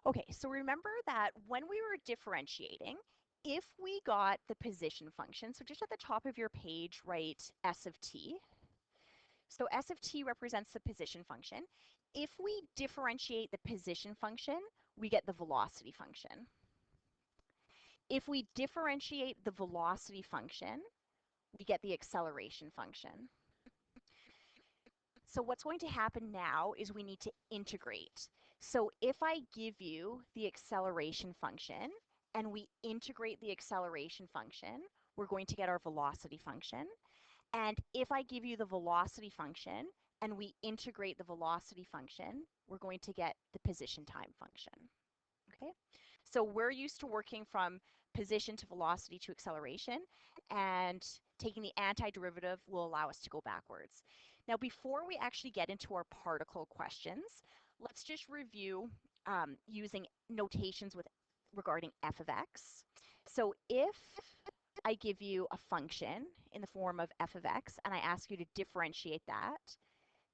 Okay, so remember that when we were differentiating, if we got the position function, so just at the top of your page, write S of t. So S of t represents the position function. If we differentiate the position function, we get the velocity function. If we differentiate the velocity function, we get the acceleration function. So what's going to happen now is we need to integrate. So if I give you the acceleration function and we integrate the acceleration function, we're going to get our velocity function. And if I give you the velocity function and we integrate the velocity function, we're going to get the position time function. Okay? So we're used to working from position to velocity to acceleration, and taking the antiderivative will allow us to go backwards. Now, before we actually get into our particle questions, let's just review using notations regarding f of x. So if I give you a function in the form of f of x and I ask you to differentiate that,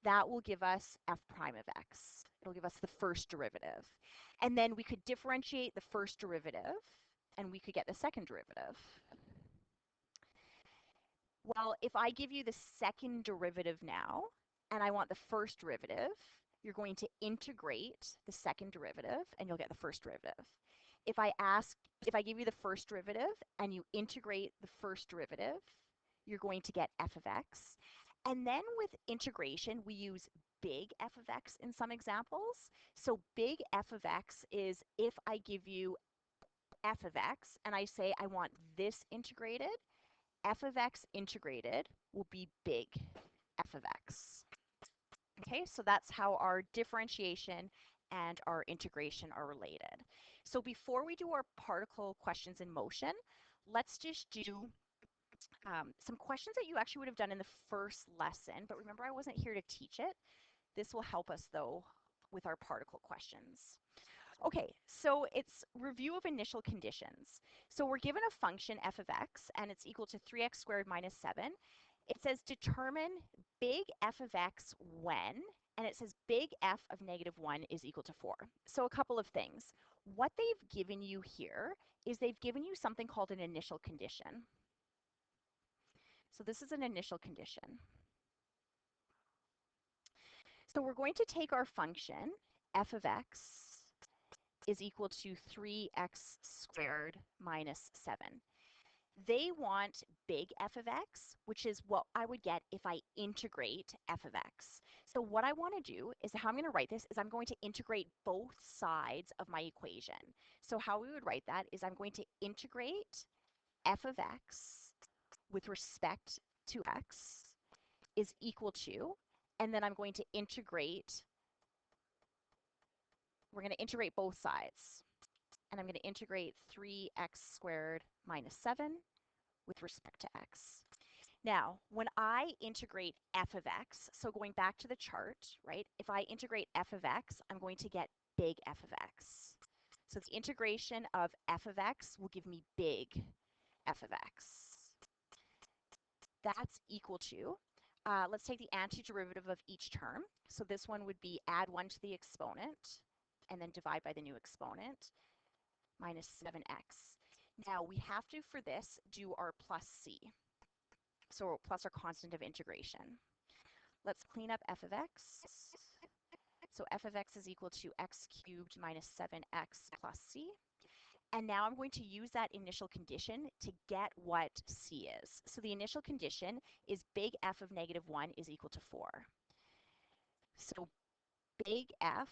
that will give us f prime of x. It'll give us the first derivative. And then we could differentiate the first derivative and we could get the second derivative. Well, if I give you the second derivative now and I want the first derivative, you're going to integrate the second derivative and you'll get the first derivative. If I give you the first derivative and you integrate the first derivative, you're going to get f of x. And then with integration, we use big f of x in some examples. So big f of x is if I give you f of x and I say I want this integrated, f of x integrated will be big f of x. Okay, so that's how our differentiation and our integration are related. So before we do our particle questions in motion, let's just do some questions that you actually would have done in the first lesson, but remember I wasn't here to teach it. This will help us though with our particle questions. Okay, so it's review of initial conditions. So we're given a function f of x and it's equal to 3x squared minus 7. It says determine big f of x when, and it says big f of negative 1 is equal to 4. So a couple of things. What they've given you here is they've given you something called an initial condition. So this is an initial condition. So we're going to take our function f of x is equal to 3x squared minus 7. They want big f of x, which is what I would get if I integrate f of x. So what I want to do is how I'm going to write this is I'm going to integrate both sides of my equation. So how we would write that is I'm going to integrate f of x with respect to x is equal to, and then I'm going to integrate, we're going to integrate both sides. And I'm going to integrate 3x squared minus 7 with respect to x. Now, when I integrate f of x, so going back to the chart, right, if I integrate f of x, I'm going to get big f of x. So the integration of f of x will give me big f of x. That's equal to, let's take the antiderivative of each term. So this one would be add 1 to the exponent and then divide by the new exponent, minus 7x. Now we have to, for this, do our plus c. So plus our constant of integration. Let's clean up f of x. So f of x is equal to x cubed minus 7x plus c. And now I'm going to use that initial condition to get what c is. So the initial condition is big f of negative 1 is equal to 4. So big f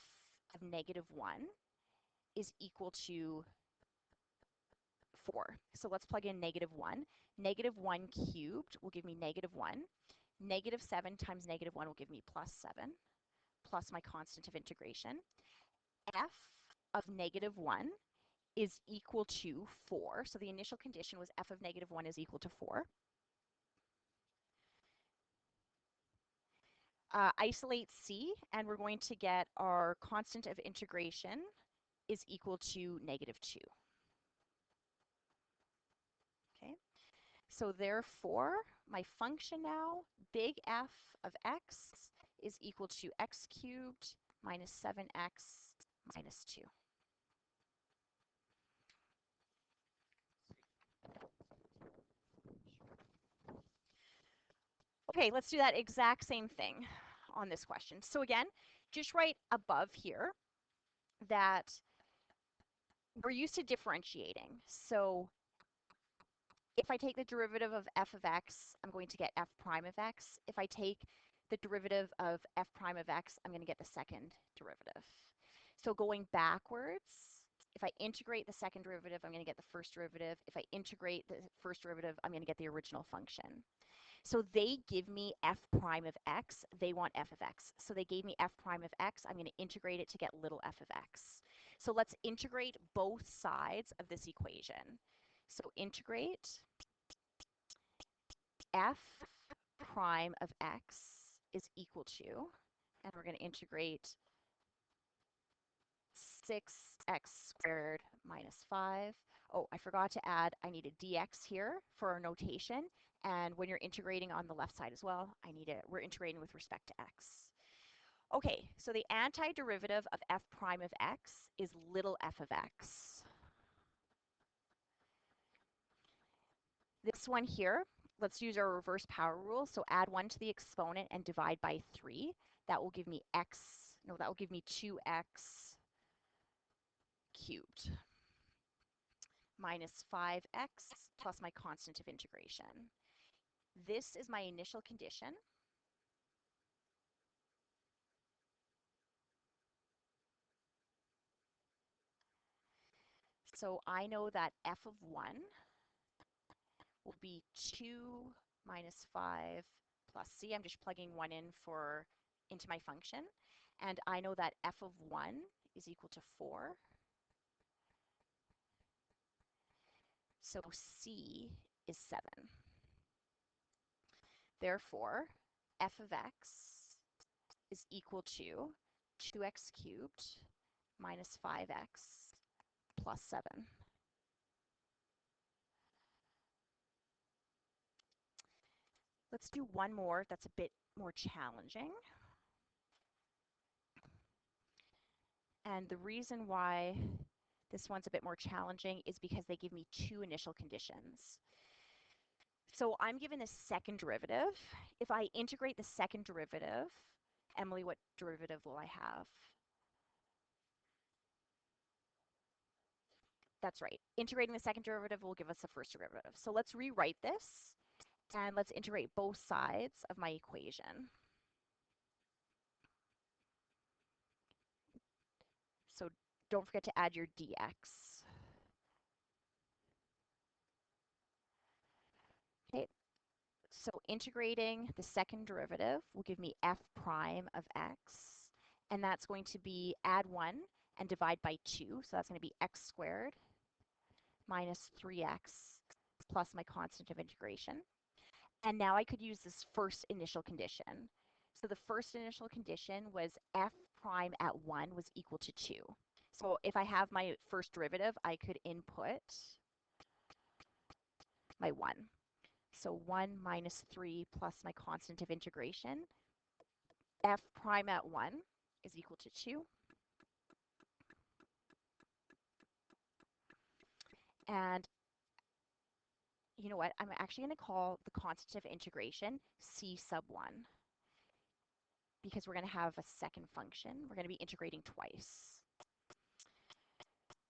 of negative 1 is equal to 4. So let's plug in negative 1. Negative 1 cubed will give me negative 1. Negative 7 times negative 1 will give me plus 7, plus my constant of integration. F of negative 1 is equal to 4. So the initial condition was f of negative 1 is equal to 4. Isolate c, and we're going to get our constant of integration is equal to negative 2. Okay. So therefore, my function now, big F of x, is equal to x cubed minus 7x minus 2. Okay, let's do that exact same thing on this question. So again, just write above here that we're used to differentiating. So if I take the derivative of f of x, I'm going to get f prime of x. If I take the derivative of f prime of x, I'm going to get the second derivative. So going backwards, if I integrate the second derivative, I'm going to get the first derivative. If I integrate the first derivative, I'm going to get the original function. So they give me f prime of x. They want f of x. So they gave me f prime of x. I'm going to integrate it to get little f of x. So let's integrate both sides of this equation. So integrate f prime of x is equal to, and we're going to integrate 6x squared minus 5. Oh, I forgot to add, I need a dx here for our notation. And when you're integrating on the left side as well, we're integrating with respect to x. Okay, so the antiderivative of f prime of x is little f of x. This one here, let's use our reverse power rule. So add 1 to the exponent and divide by 3. That will give me that will give me 2x cubed minus 5x plus my constant of integration. This is my initial condition. So I know that f of 1 will be 2 minus 5 plus c. I'm just plugging 1 into my function. And I know that f of 1 is equal to 4. So c is 7. Therefore, f of x is equal to 2x cubed minus 5x plus 7. Let's do one more that's a bit more challenging. And the reason why this one's a bit more challenging is because they give me two initial conditions. So I'm given a second derivative. If I integrate the second derivative, Emily, what derivative will I have? That's right. Integrating the second derivative will give us the first derivative. So let's rewrite this, and let's integrate both sides of my equation. So don't forget to add your dx. Okay, so integrating the second derivative will give me f prime of x, and that's going to be add 1 and divide by 2, so that's going to be x squared minus 3x plus my constant of integration. And now I could use this first initial condition. So the first initial condition was f prime at 1 was equal to 2. So if I have my first derivative, I could input my 1. So 1 minus 3 plus my constant of integration. F prime at 1 is equal to 2. And you know what? I'm actually going to call the constant of integration c sub 1 because we're going to have a second function. We're going to be integrating twice.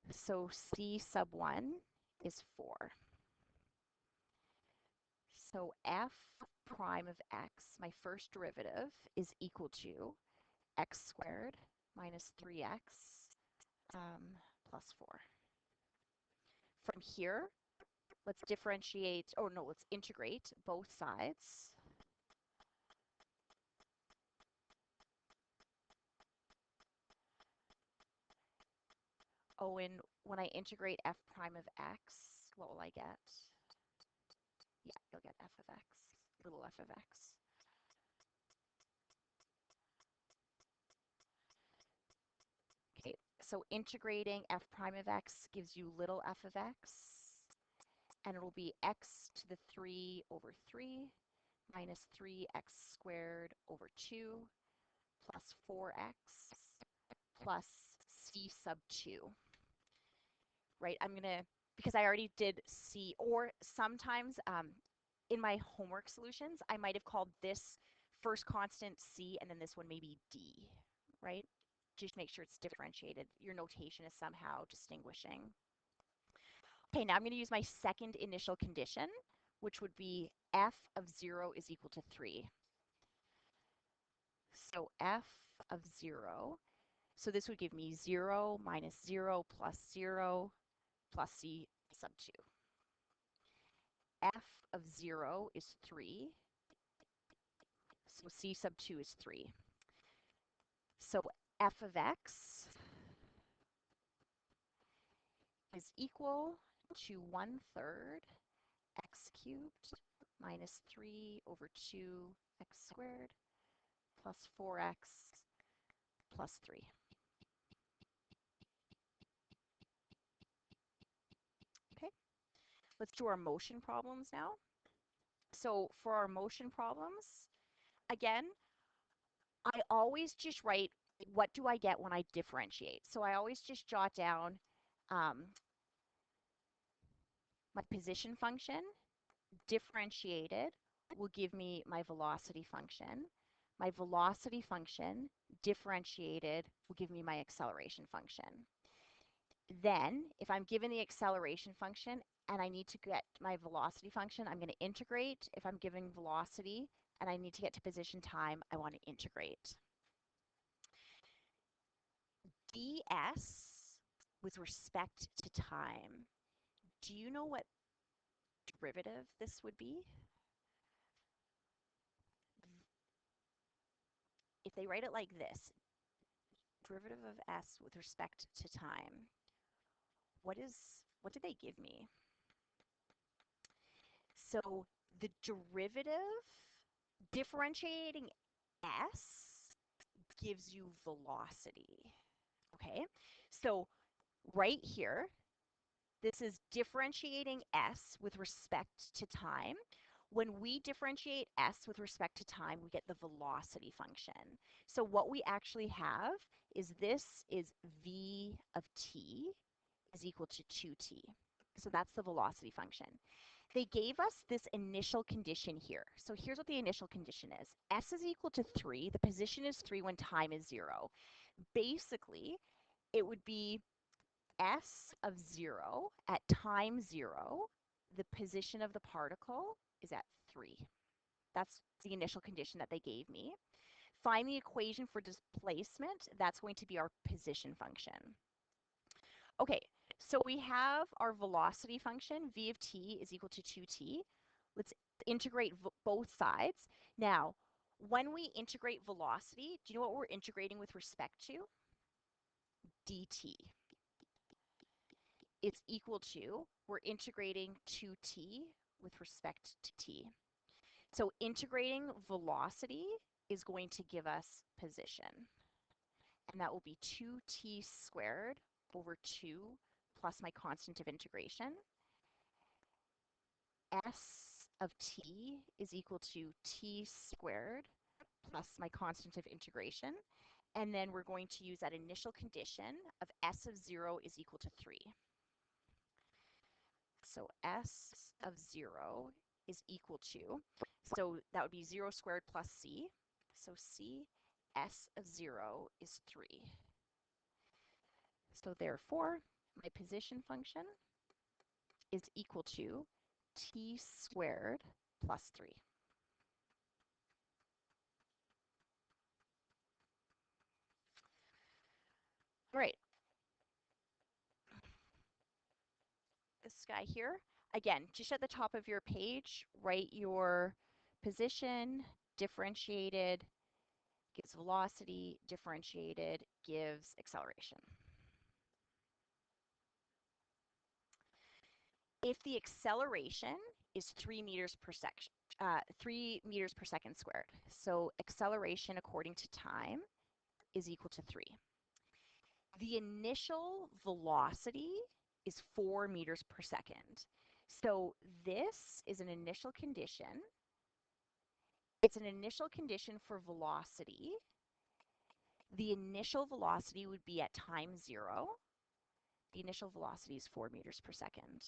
So c sub 1 is 4. So f prime of x, my first derivative, is equal to x squared minus 3x plus 4. From here, let's integrate both sides. Oh, and when I integrate f prime of x, what will I get? Yeah, you'll get f of x, little f of x. Okay, so integrating f prime of x gives you little f of x, and it will be x to the 3 over 3 minus 3x squared over 2 plus 4x plus c sub 2. Right, I'm going to, because I already did c, or sometimes in my homework solutions, I might have called this first constant C and then this one maybe D, right? Just make sure it's differentiated. Your notation is somehow distinguishing. Okay, now I'm going to use my second initial condition, which would be f of 0 is equal to 3. So f of 0, so this would give me 0 minus 0 plus 0 plus c sub 2. F of 0 is 3, so c sub 2 is 3. So f of x is equal to 1/3 x cubed minus 3 over 2x squared plus 4x plus 3. Okay, let's do our motion problems now. So for our motion problems, again, I always just write what do I get when I differentiate. So I always just jot down my position function differentiated will give me my velocity function. My velocity function differentiated will give me my acceleration function. Then, if I'm given the acceleration function and I need to get my velocity function, I'm going to integrate. If I'm given velocity and I need to get to position time, I want to integrate. ds with respect to time. Do you know what derivative this would be? If they write it like this, derivative of s with respect to time, what did they give me? So the derivative differentiating s gives you velocity. Okay, so right here, this is differentiating s with respect to time. When we differentiate s with respect to time, we get the velocity function. So what we actually have is this is v of t is equal to 2t. So that's the velocity function. They gave us this initial condition here. So here's what the initial condition is. S is equal to 3. The position is 3 when time is 0. Basically, it would be S of 0 at time 0. The position of the particle is at 3. That's the initial condition that they gave me. Find the equation for displacement. That's going to be our position function. Okay, so we have our velocity function, v of t is equal to 2t. Let's integrate both sides. Now, when we integrate velocity, do you know what we're integrating with respect to? dt. It's equal to, we're integrating 2t with respect to t. So integrating velocity is going to give us position. And that will be 2t squared over 2 plus my constant of integration. S of t is equal to t squared plus my constant of integration. And then we're going to use that initial condition of s of 0 is equal to 3. So s of 0 is equal to, so that would be 0 squared plus c. So c s of 0 is 3. So therefore, my position function is equal to t squared plus 3. All right, this guy here, again, just at the top of your page, write your position, differentiated, gives velocity, differentiated, gives acceleration. If the acceleration is 3 meters per second, 3 meters per second squared, so acceleration according to time is equal to 3. The initial velocity is 4 meters per second. So this is an initial condition. It's an initial condition for velocity. The initial velocity would be at time 0. The initial velocity is 4 meters per second.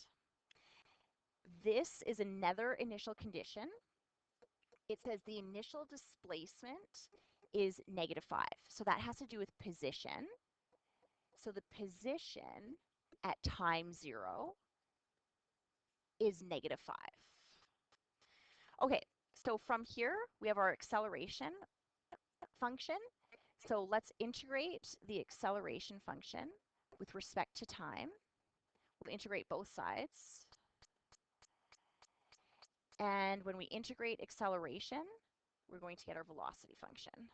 This is another initial condition. It says the initial displacement is -5. So that has to do with position. So the position at time 0 is -5. Okay, so from here we have our acceleration function. So let's integrate the acceleration function with respect to time. We'll integrate both sides. And when we integrate acceleration, we're going to get our velocity function.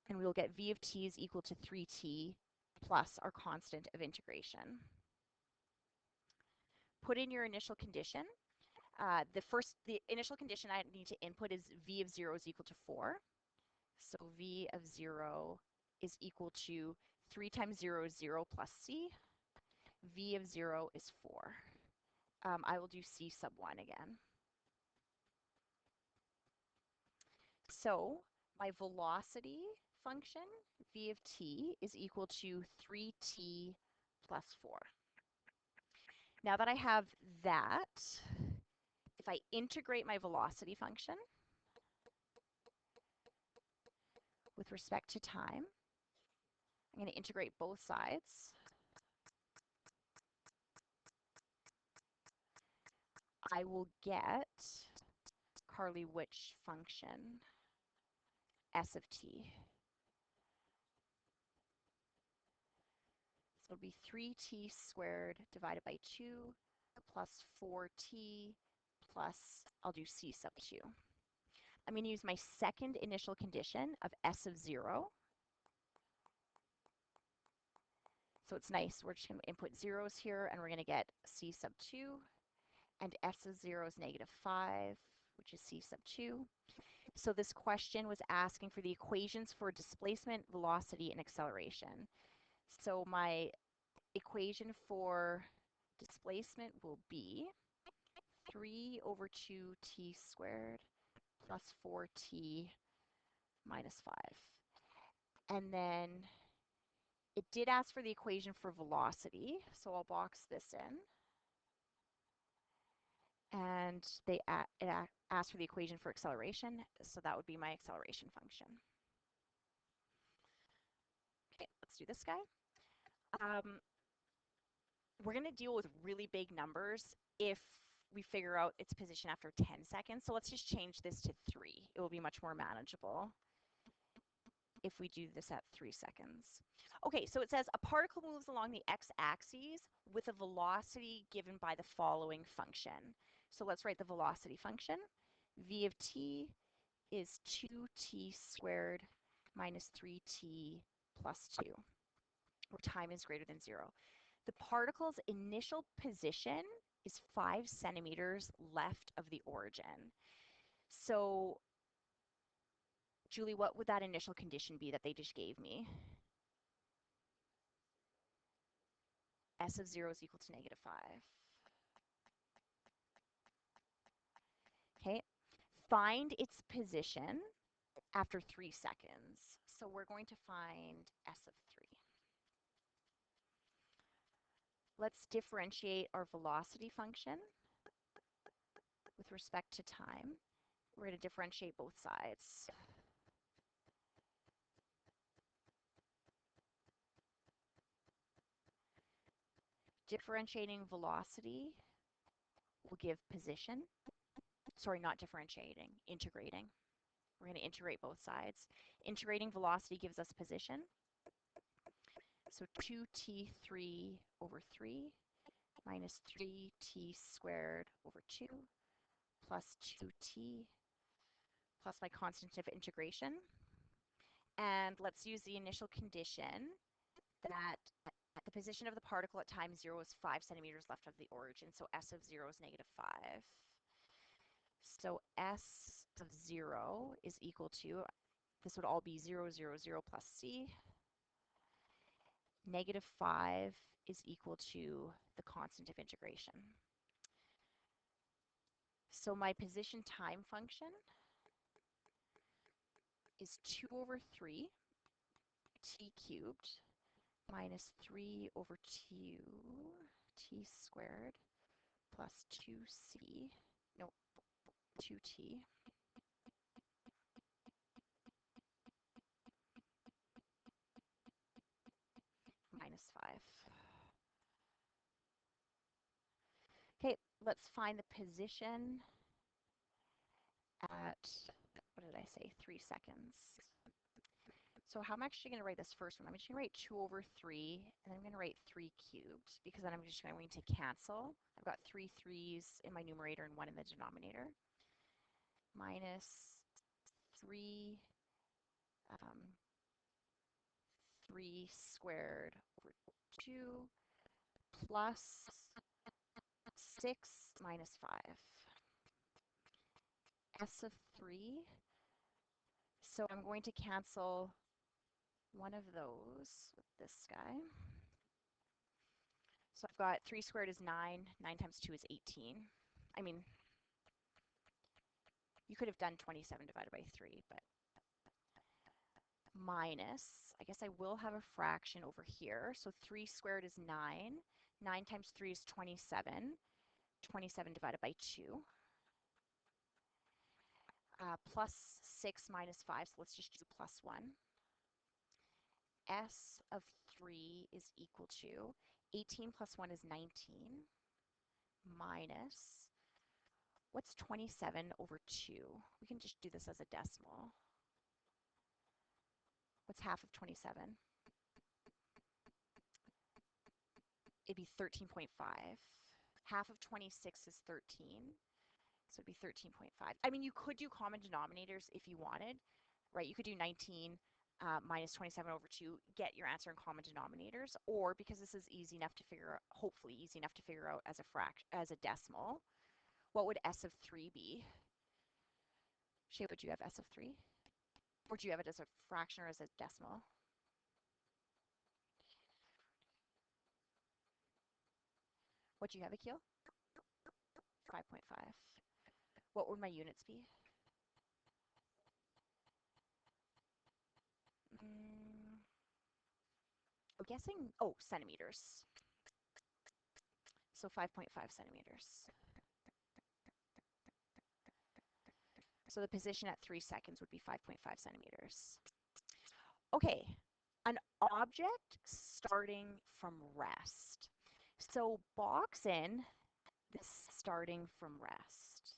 And we'll get v of t is equal to 3t plus our constant of integration. Put in your initial condition. The initial condition I need to input is v of 0 is equal to 4. So v of 0 is equal to 3 times 0 is 0 plus c. V of 0 is 4. I will do c sub 1 again. So my velocity function, v of t, is equal to 3t plus 4. Now that I have that, if I integrate my velocity function with respect to time, I'm going to integrate both sides. I will get Carly-Witch function s of t. So it'll be 3t squared divided by 2 plus 4t plus, I'll do c sub 2. I'm going to use my second initial condition of s of 0. So it's nice. We're just going to input zeros here, and we're going to get c sub 2. And s of 0 is -5, which is c sub 2. So this question was asking for the equations for displacement, velocity, and acceleration. So my equation for displacement will be 3 over 2t squared plus 4t minus 5. And then it did ask for the equation for velocity, so I'll box this in. And it asked for the equation for acceleration, so that would be my acceleration function. Okay, let's do this guy. We're going to deal with really big numbers if we figure out its position after 10 seconds. So let's just change this to 3. It will be much more manageable if we do this at 3 seconds. Okay, so it says a particle moves along the x-axis with a velocity given by the following function. So let's write the velocity function. V of t is 2t squared minus 3t plus 2, where time is greater than 0. The particle's initial position is 5 centimeters left of the origin. So, Julie, what would that initial condition be that they just gave me? S of 0 is equal to -5. Okay, find its position after 3 seconds. So we're going to find S of 3. Let's differentiate our velocity function with respect to time. We're going to differentiate both sides. Differentiating velocity will give position. Sorry, not differentiating, integrating. We're going to integrate both sides. Integrating velocity gives us position. So 2t3 over 3 minus 3t squared over 2 plus 2t plus my constant of integration. And let's use the initial condition that the position of the particle at time 0 is 5 centimeters left of the origin. So S of 0 is -5. So S of 0 is equal to, this would all be 0, 0, 0 plus c. -5 is equal to the constant of integration. So my position time function is 2 over 3 t cubed minus 3 over 2 t squared plus 2c, no, 2t minus 5. Okay, let's find the position at, what did I say, 3 seconds. So how am I actually going to write this first one? I'm just going to write 2 over 3, and then I'm going to write 3 cubed, because then I'm just going to cancel. I've got 3 3's in my numerator and 1 in the denominator. Minus 3, 3 squared over 2, plus 6 minus 5. S of 3. So I'm going to cancel one of those with this guy. So I've got 3 squared is 9. 9 times 2 is 18. I mean, you could have done 27 divided by 3, but minus, I guess I will have a fraction over here. So 3 squared is 9. 9 times 3 is 27. 27 divided by 2. Plus 6 minus 5, so let's just do plus 1. S of 3 is equal to 18 plus 1 is 19 minus, what's 27 over 2? We can just do this as a decimal. What's half of 27? It'd be 13.5. Half of 26 is 13, so it'd be 13.5. I mean, you could do common denominators if you wanted, right? You could do 19 minus 27 over 2, get your answer in common denominators, or because this is easy enough to figure out, hopefully easy enough to figure out as a decimal, what would S of 3 be? Shay, would you have S of 3? Or do you have it as a fraction or as a decimal? What do you have, Akil? 5.5. What would my units be? I'm guessing, oh, centimeters. So 5.5 centimeters. So the position at 3 seconds would be 5.5 centimeters. Okay, an object starting from rest. So box in this starting from rest.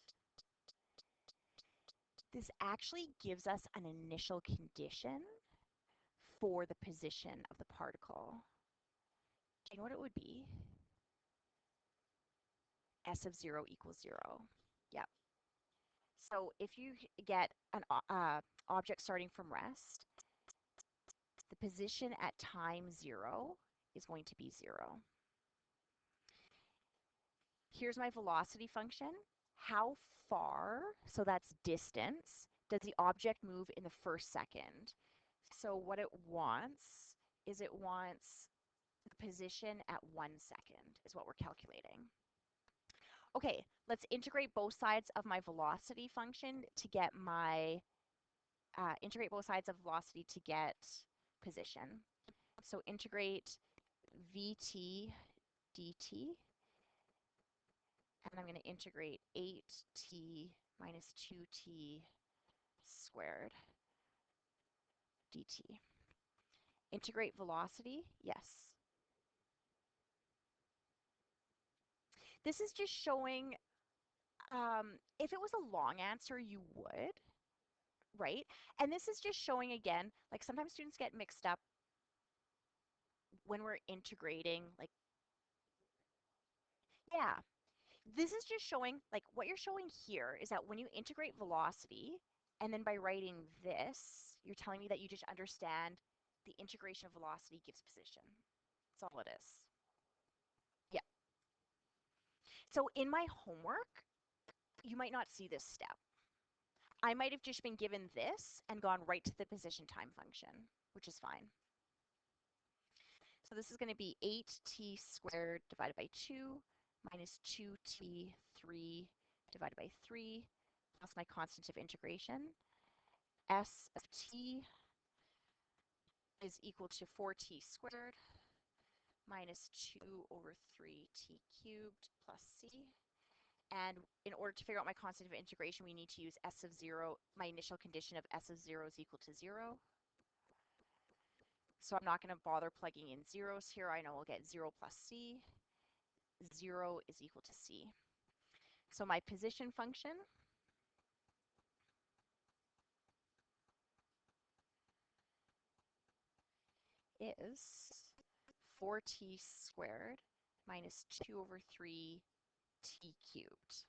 This actually gives us an initial condition for the position of the particle. Do you know what it would be? S of 0 equals 0. Yep. So if you get an object starting from rest, the position at time 0 is going to be 0. Here's my velocity function. How far, so that's distance, does the object move in the first second? So what it wants is it wants the position at 1 second is what we're calculating. Okay, let's integrate both sides of my velocity function to get my, integrate both sides of velocity to get position. So integrate vt dt, and I'm going to integrate 8t minus 2t squared dt. Integrate velocity, yes. This is just showing, if it was a long answer, you would, right? And this is just showing again, like sometimes students get mixed up when we're integrating, like, yeah, this is just showing, like what you're showing here is that when you integrate velocity, and then by writing this, you're telling me that you just understand the integration of velocity gives position. That's all it is. Yeah. So in my homework, you might not see this step. I might have just been given this and gone right to the position time function, which is fine. So this is going to be 8t squared divided by 2 minus 2t3 divided by 3 plus my constant of integration. S of t is equal to 4t squared minus 2 over 3t cubed plus c. And in order to figure out my constant of integration, we need to use s of 0. My initial condition of s of 0 is equal to 0. So I'm not going to bother plugging in zeros here. I know we'll get 0 plus c. 0 is equal to c. So my position function is 4t squared minus 2 over 3t cubed.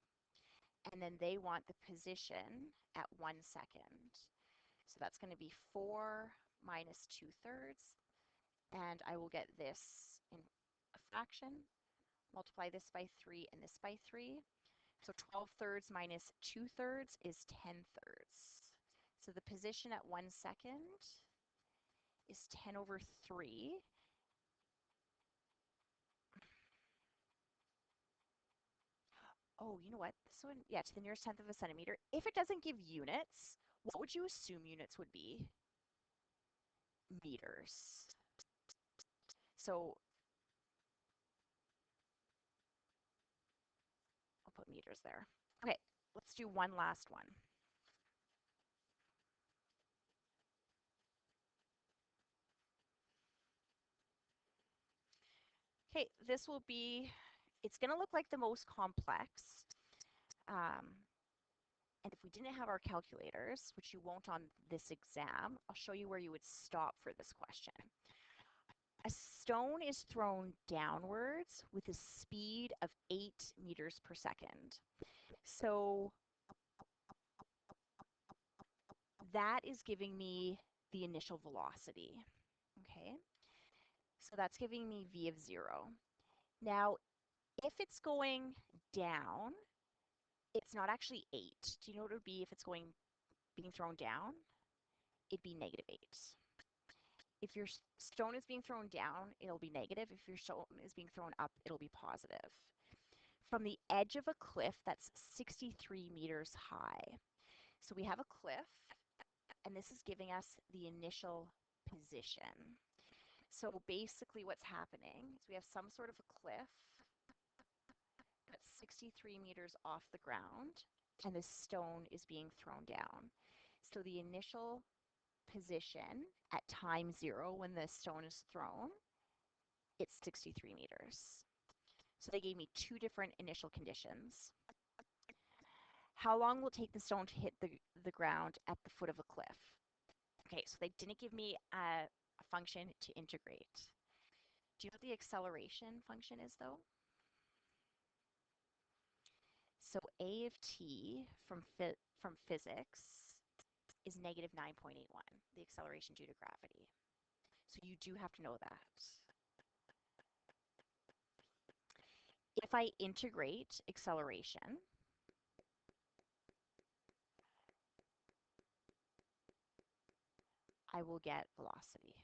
And then they want the position at 1 second. So that's going to be 4 minus 2/3. And I will get this in a fraction. Multiply this by 3 and this by 3. So 12/3 minus 2/3 is 10/3. So the position at 1 second is 10 over 3. Oh, you know what? This one, yeah, to the nearest tenth of a centimeter. If it doesn't give units, what would you assume units would be? Meters. So I'll put meters there. Okay, let's do one last one. Okay, this will be, it's going to look like the most complex. And if we didn't have our calculators, which you won't on this exam, I'll show you where you would stop for this question. A stone is thrown downwards with a speed of 8 meters per second. So that is giving me the initial velocity. Okay, so that's giving me v of 0. Now, if it's going down, it's not actually 8. Do you know what it would be if it's being thrown down? It'd be -8. If your stone is being thrown down, it'll be negative. If your stone is being thrown up, it'll be positive. From the edge of a cliff that's 63 meters high. So we have a cliff, and this is giving us the initial position. So basically what's happening is we have some sort of a cliff that's 63 meters off the ground, and this stone is being thrown down. So the initial position at time 0 when the stone is thrown, it's 63 meters. So they gave me 2 different initial conditions. How long will it take the stone to hit the ground at the foot of a cliff? Okay, so they didn't give me a function to integrate. Do you know what the acceleration function is, though? So a of t from physics is negative 9.81, the acceleration due to gravity. So you do have to know that. If I integrate acceleration, I will get velocity.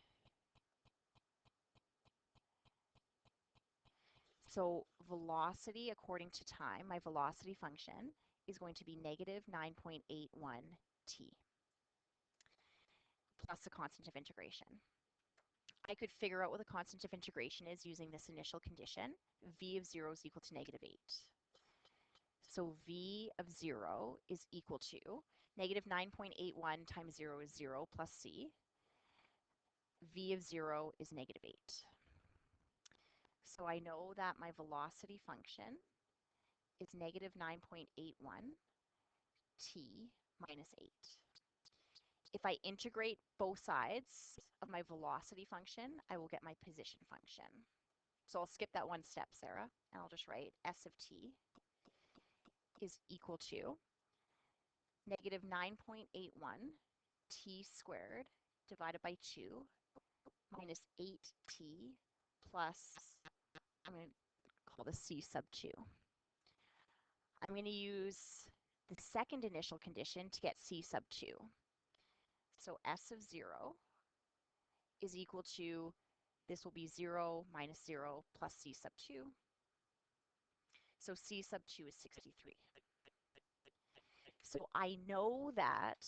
So velocity according to time, my velocity function is going to be negative 9.81 t plus the constant of integration. I could figure out what the constant of integration is using this initial condition. V of 0 is equal to -8. So V of 0 is equal to negative 9.81 times 0 is 0 plus c. V of 0 is -8. So I know that my velocity function is negative 9.81 t minus 8. If I integrate both sides of my velocity function, I will get my position function. So I'll skip that one step, Sarah, and I'll just write s of t is equal to negative 9.81 t squared divided by 2 minus 8t plus, I'm going to call this c sub 2. I'm going to use the second initial condition to get c sub 2. So s of 0 is equal to, this will be 0 minus 0 plus c sub 2. So c sub 2 is 63. So I know that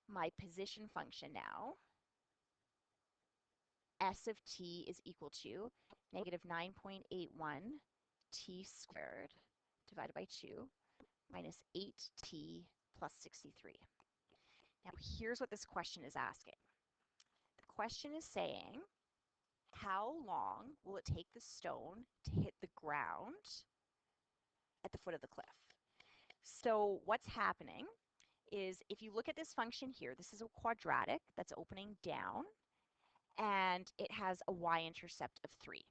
my position function now S of t is equal to negative 9.81 t squared divided by 2 minus 8t plus 63. Now here's what this question is asking. The question is saying, how long will it take the stone to hit the ground at the foot of the cliff? So what's happening is if you look at this function here, this is a quadratic that's opening down, and it has a y-intercept of 3.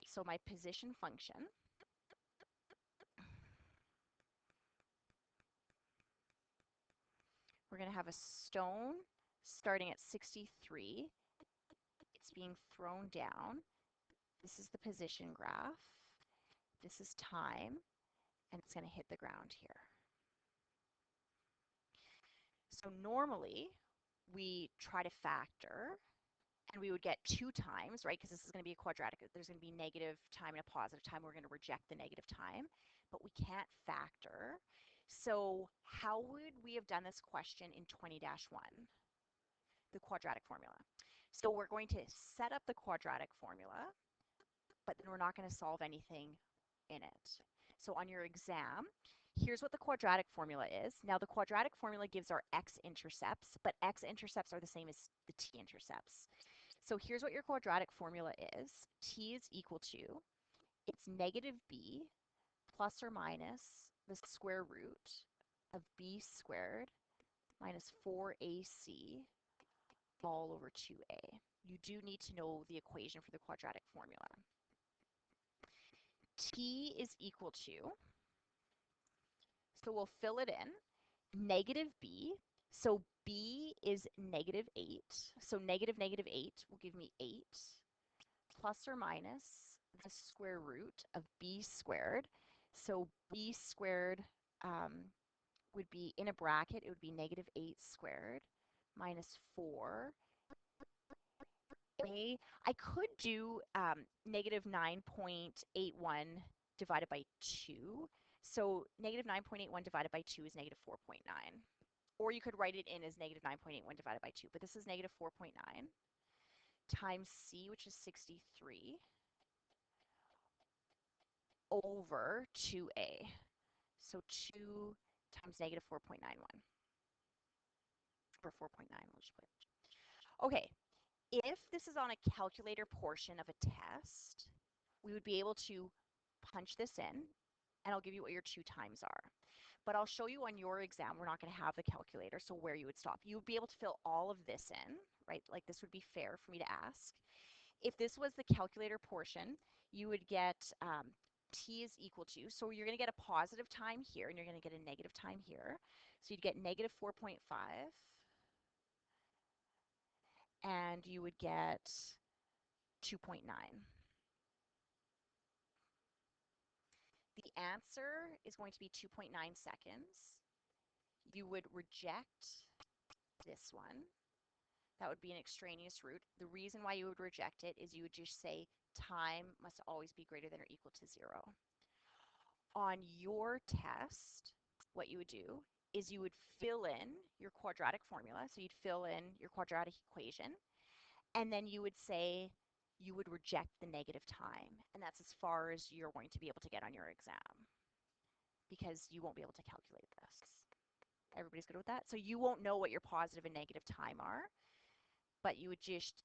So my position function, we're going to have a stone starting at 63. It's being thrown down. This is the position graph. This is time, and it's going to hit the ground here. So normally, we try to factor, and we would get 2 times, right? Because this is going to be a quadratic. There's going to be negative time and a positive time. We're going to reject the negative time, but we can't factor. So how would we have done this question in 20-1, the quadratic formula? So we're going to set up the quadratic formula, but then we're not going to solve anything in it. So on your exam, here's what the quadratic formula is. Now the quadratic formula gives our x-intercepts, but x-intercepts are the same as the t-intercepts. So here's what your quadratic formula is. T is equal to, it's negative b plus or minus the square root of b squared minus 4ac all over 2a. You do need to know the equation for the quadratic formula. T is equal to, so we'll fill it in, negative b. So b is negative 8. So negative 8 will give me 8 plus or minus the square root of b squared. So b squared would be in a bracket, it would be negative 8 squared minus 4. I could do negative 9.81 divided by 2. So negative 9.81 divided by 2 is negative 4.9. Or you could write it in as negative 9.81 divided by 2, but this is negative 4.9 times c, which is 63, over 2a. So 2 times negative 4.91, or 4.9, we'll just put. Okay, if this is on a calculator portion of a test, we would be able to punch this in, and I'll give you what your 2 times are. But I'll show you on your exam, we're not going to have the calculator, so where you would stop. You would be able to fill all of this in, right? Like this would be fair for me to ask. If this was the calculator portion, you would get t is equal to, so you're going to get a positive time here, and you're going to get a negative time here. So you'd get negative 4.5, and you would get 2.9. The answer is going to be 2.9 seconds. You would reject this one. That would be an extraneous root. The reason why you would reject it is you would just say time must always be greater than or equal to 0. On your test, what you would do is you would fill in your quadratic formula. So you'd fill in your quadratic equation, and then you would say you would reject the negative time. And that's as far as you're going to be able to get on your exam, because you won't be able to calculate this. Everybody's good with that? So you won't know what your positive and negative time are, but you would just,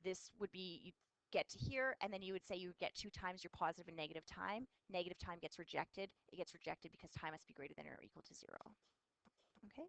this would be, you get to here, and then you would say you would get 2 times your positive and negative time. Negative time gets rejected. It gets rejected because time must be greater than or equal to 0. Okay?